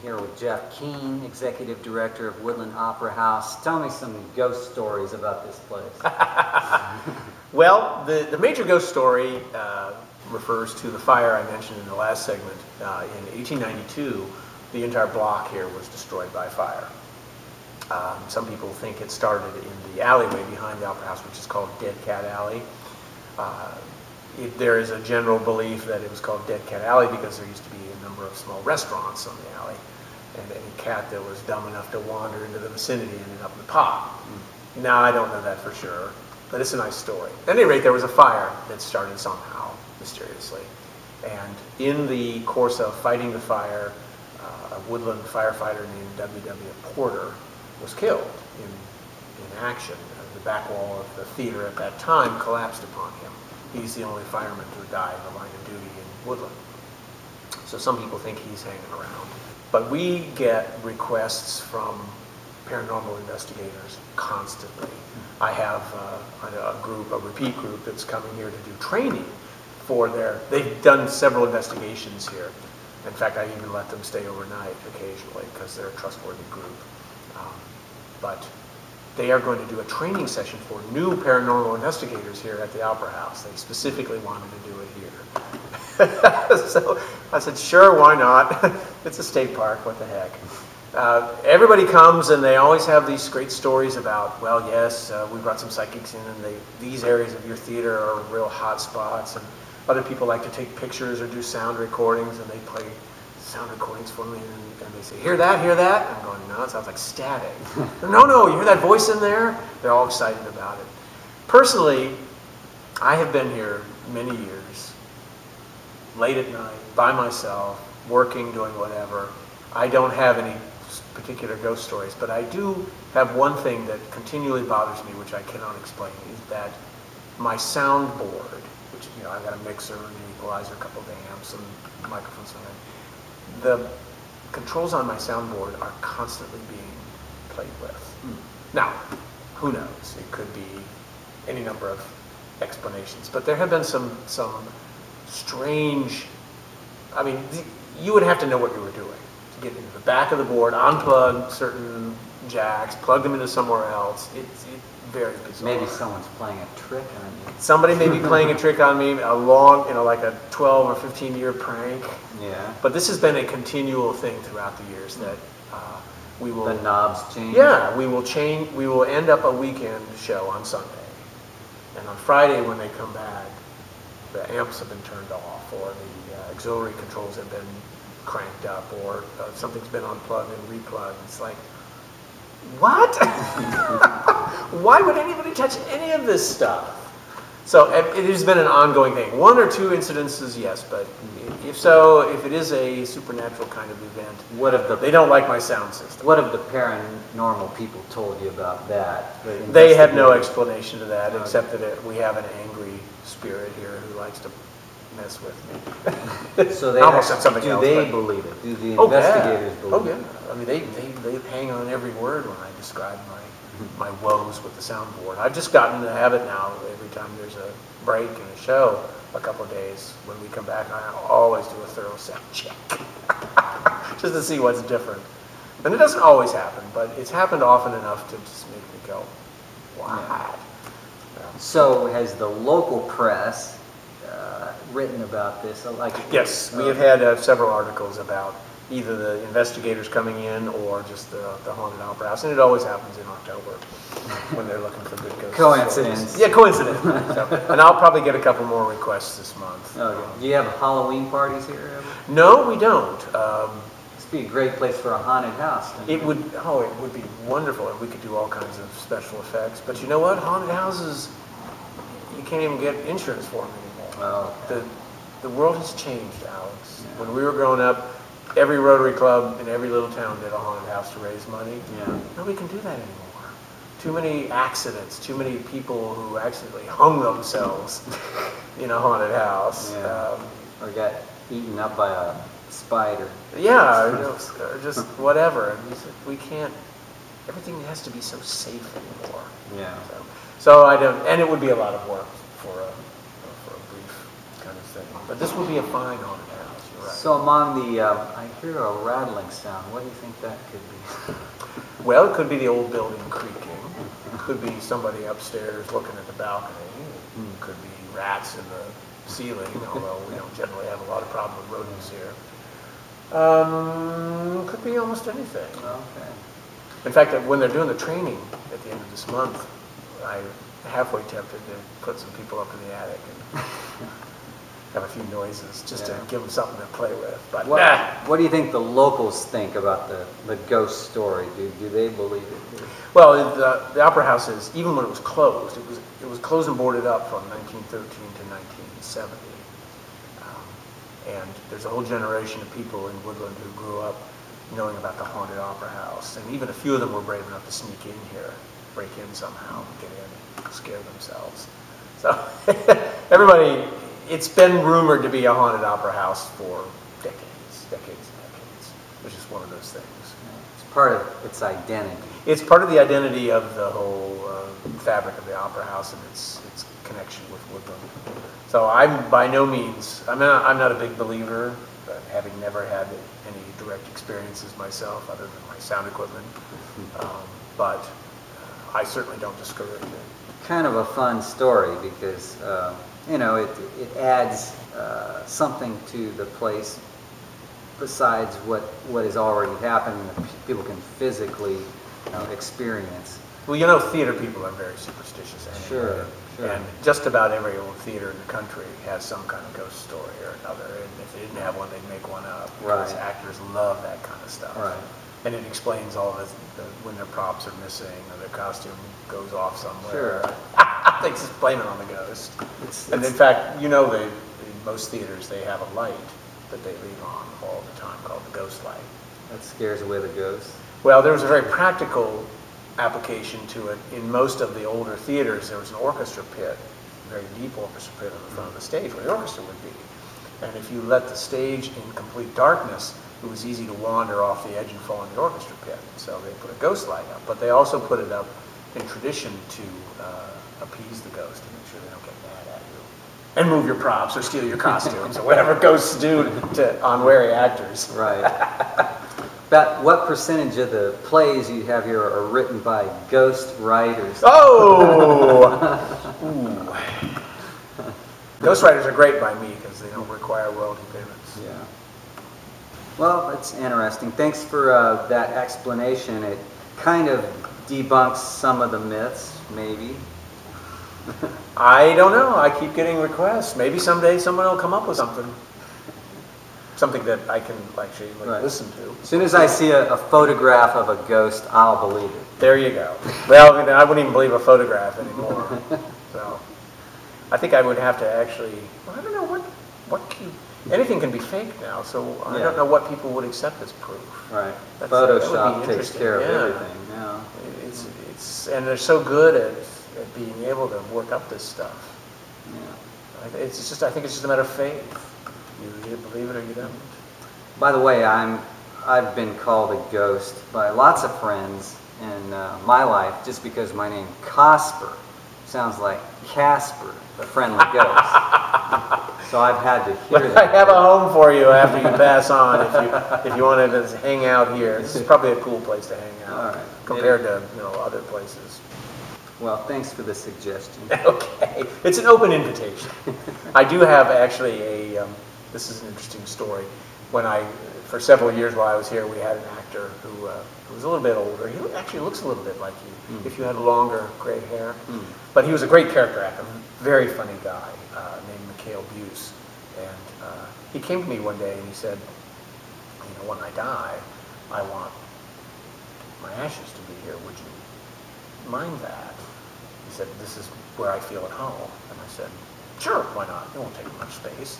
Here with Jeff Kean, Executive Director of Woodland Opera House. Tell me some ghost stories about this place. Well, the major ghost story refers to the fire I mentioned in the last segment. In 1892, the entire block here was destroyed by fire. Some people think it started in the alleyway behind the Opera House, which is called Dead Cat Alley. There is a general belief that it was called Dead Cat Alley because there used to be a number of small restaurants on the alley, and any cat that was dumb enough to wander into the vicinity ended up in the pot. Now, I don't know that for sure, but it's a nice story. At any rate, there was a fire that started somehow, mysteriously. And in the course of fighting the fire, a Woodland firefighter named W.W. Porter was killed in action. The back wall of the theater at that time collapsed upon him. He's the only fireman to die in the line of duty in Woodland. So some people think he's hanging around. But we get requests from paranormal investigators constantly. I have a repeat group that's coming here to do training for they've done several investigations here. In fact, I even let them stay overnight occasionally because they're a trustworthy group. But they are going to do a training session for new paranormal investigators here at the Opera House. They specifically wanted to do it here. So I said, sure, why not? It's a state park, what the heck. Everybody comes and they always have these great stories about, well, yes, we brought some psychics in and these areas of your theater are real hot spots, and other people like to take pictures or do sound recordings, and they play sound recordings for me, and they say, hear that, hear that? I'm going, no, it sounds like static. No, you hear that voice in there? They're all excited about it. Personally, I have been here many years, late at night, by myself, working, doing whatever. I don't have any particular ghost stories, but I do have one thing that continually bothers me, which I cannot explain, is that my soundboard, which, I've got a mixer and an equalizer, a couple of amps and microphones and everything. The controls on my soundboard are constantly being played with. Now, who knows? It could be any number of explanations, but there have been some strange, you would have to know what you were doing to get into the back of the board, unplug certain jacks, plug them into somewhere else. It's very bizarre. Maybe someone's playing a trick on you. Somebody may be playing a trick on me, a long, like a 12 or 15-year prank. Yeah. But this has been a continual thing throughout the years that we will... The knobs change? Yeah, we will change. We will end up a weekend show on Sunday. And on Friday when they come back, the amps have been turned off, or the auxiliary controls have been cranked up, or something's been unplugged and replugged. It's like, what? Why would anybody touch any of this stuff? So it has been an ongoing thing. One or two incidences, yes, but if it is a supernatural kind of event, they don't like my sound system. What have the paranormal people told you about that? They have no explanation to that, except that we have an angry spirit here who likes to mess with me. So they almost said something else. Do they believe it? Do the investigators believe it? Oh yeah. They hang on every word when I describe my woes with the soundboard. I've just gotten in the habit now. Every time there's a break in a show, a couple of days when we come back, I always do a thorough sound check just to see what's different. And it doesn't always happen, but it's happened often enough to just make me go, what? Yeah. So has the local press written about this? Yes, we have had several articles about either the investigators coming in or just the haunted opera house, and it always happens in October when they're looking for good ghost coincidence. Stories. Yeah, coincidence. And I'll probably get a couple more requests this month. Okay. Do you have Halloween parties here ever? No, we don't. This would be a great place for a haunted house. It would be wonderful, and we could do all kinds of special effects. But you know what? Haunted houses, you can't even get insurance for them anymore. Oh, okay. The world has changed, Alex. Yeah. When we were growing up, every Rotary Club in every little town did a haunted house to raise money. Yeah. Nobody can do that anymore. Too many accidents, too many people who accidentally hung themselves in a haunted house. Yeah. Or got eaten up by a spider. Yeah, or just whatever. We can't, everything has to be so safe anymore. Yeah. So I don't, and it would be a lot of work for a brief kind of thing. But this would be a fine haunted house, you're right. So among the, I hear a rattling sound. What do you think that could be? Well, it could be the old building creaking. It could be somebody upstairs looking at the balcony. It could be rats in the ceiling, although we don't generally have a lot of problem with rodents here. Could be almost anything. Okay. In fact, when they're doing the training at the end of this month, I'm halfway tempted to put some people up in the attic and have a few noises just to give them something to play with. But what do you think the locals think about the ghost story? Do they believe it? Well, the Opera House is, even when it was closed, it was closed and boarded up from 1913 to 1970. And there's a whole generation of people in Woodland who grew up knowing about the haunted Opera House. And even a few of them were brave enough to sneak in here, break in somehow, get in, scare themselves. So everybody, it's been rumored to be a haunted Opera House for decades, which is one of those things. It's part of its identity. It's part of the identity of the whole fabric of the Opera House and its connection with Woodland. So I'm by no means, I'm not a big believer, having never had any direct experiences myself other than my sound equipment, but I certainly don't discourage it. Kind of a fun story because, you know, it adds something to the place besides what is already happening that people can physically experience. Well, you know, theater people are very superstitious anyway. Sure. And just about every old theater in the country has some kind of ghost story or another. And if they didn't have one, they'd make one up. Because actors love that kind of stuff. Right. And it explains all of it, when their props are missing or their costume goes off somewhere. Sure. They just blame it on the ghost. And in fact, you know, in most theaters, they have a light that they leave on all the time called the ghost light. That scares away the ghosts. Well, there was a very practical application to it. In most of the older theaters, there was an orchestra pit, a very deep orchestra pit on the front of the stage where the orchestra would be. And if you let the stage in complete darkness, it was easy to wander off the edge and fall in the orchestra pit. So they put a ghost light up, but they also put it up in tradition to appease the ghost to make sure they don't get mad at you and move your props or steal your costumes or whatever ghosts do to unwary actors. Right. About what percentage of the plays you have here are written by ghost writers? Oh! Ooh. Ghost writers are great by me because they don't require royalty payments. Yeah. Well, that's interesting. Thanks for that explanation. It kind of debunks some of the myths, maybe. I don't know. I keep getting requests. Maybe someday someone will come up with something. Something that I can actually listen to. As soon as I see a photograph of a ghost, I'll believe it. There you go. Well, I wouldn't even believe a photograph anymore. So, I think I would have to actually. Well, I don't know anything can be fake now. So I don't know what people would accept as proof. Right. That Photoshop would be takes care of everything. Yeah. It's and they're so good at being able to work up this stuff. Yeah. I think it's just a matter of faith. You either believe it or you don't. By the way, I've been called a ghost by lots of friends in my life just because my name Cosper sounds like Casper, the friendly ghost. So I've had to hear that. I have a home for you after you pass on if you wanted to hang out here. This is probably a cool place to hang out. All right. Compared to other places. Well, thanks for the suggestion. Okay. It's an open invitation. I do have actually this is an interesting story. For several years while I was here, we had an actor who was a little bit older. He actually looks a little bit like you, if you had longer gray hair. But he was a great character actor, very funny guy named Mikhail Buse. And he came to me one day and he said, when I die, I want my ashes to be here. Would you mind that? He said, this is where I feel at home. And I said, sure, why not? It won't take much space.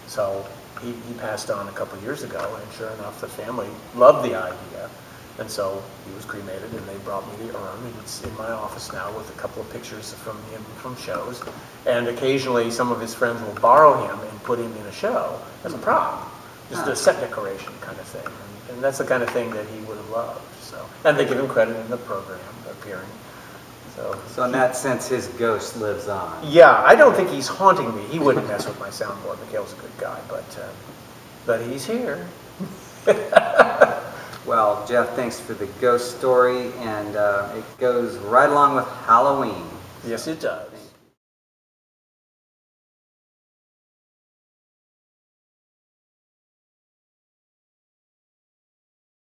So he passed on a couple years ago, and sure enough, the family loved the idea. And so he was cremated, and they brought me the urn, and it's in my office now with a couple of pictures from him from shows. And occasionally, some of his friends will borrow him and put him in a show as a prop, just a set decoration kind of thing. And that's the kind of thing that he would have loved. So, and they give him credit in the program, appearing. So in that sense, his ghost lives on. Yeah, I don't think he's haunting me. He wouldn't mess with my soundboard. Mikhail's a good guy, but but he's here. Well, Jeff, thanks for the ghost story, and it goes right along with Halloween. Yes, it does.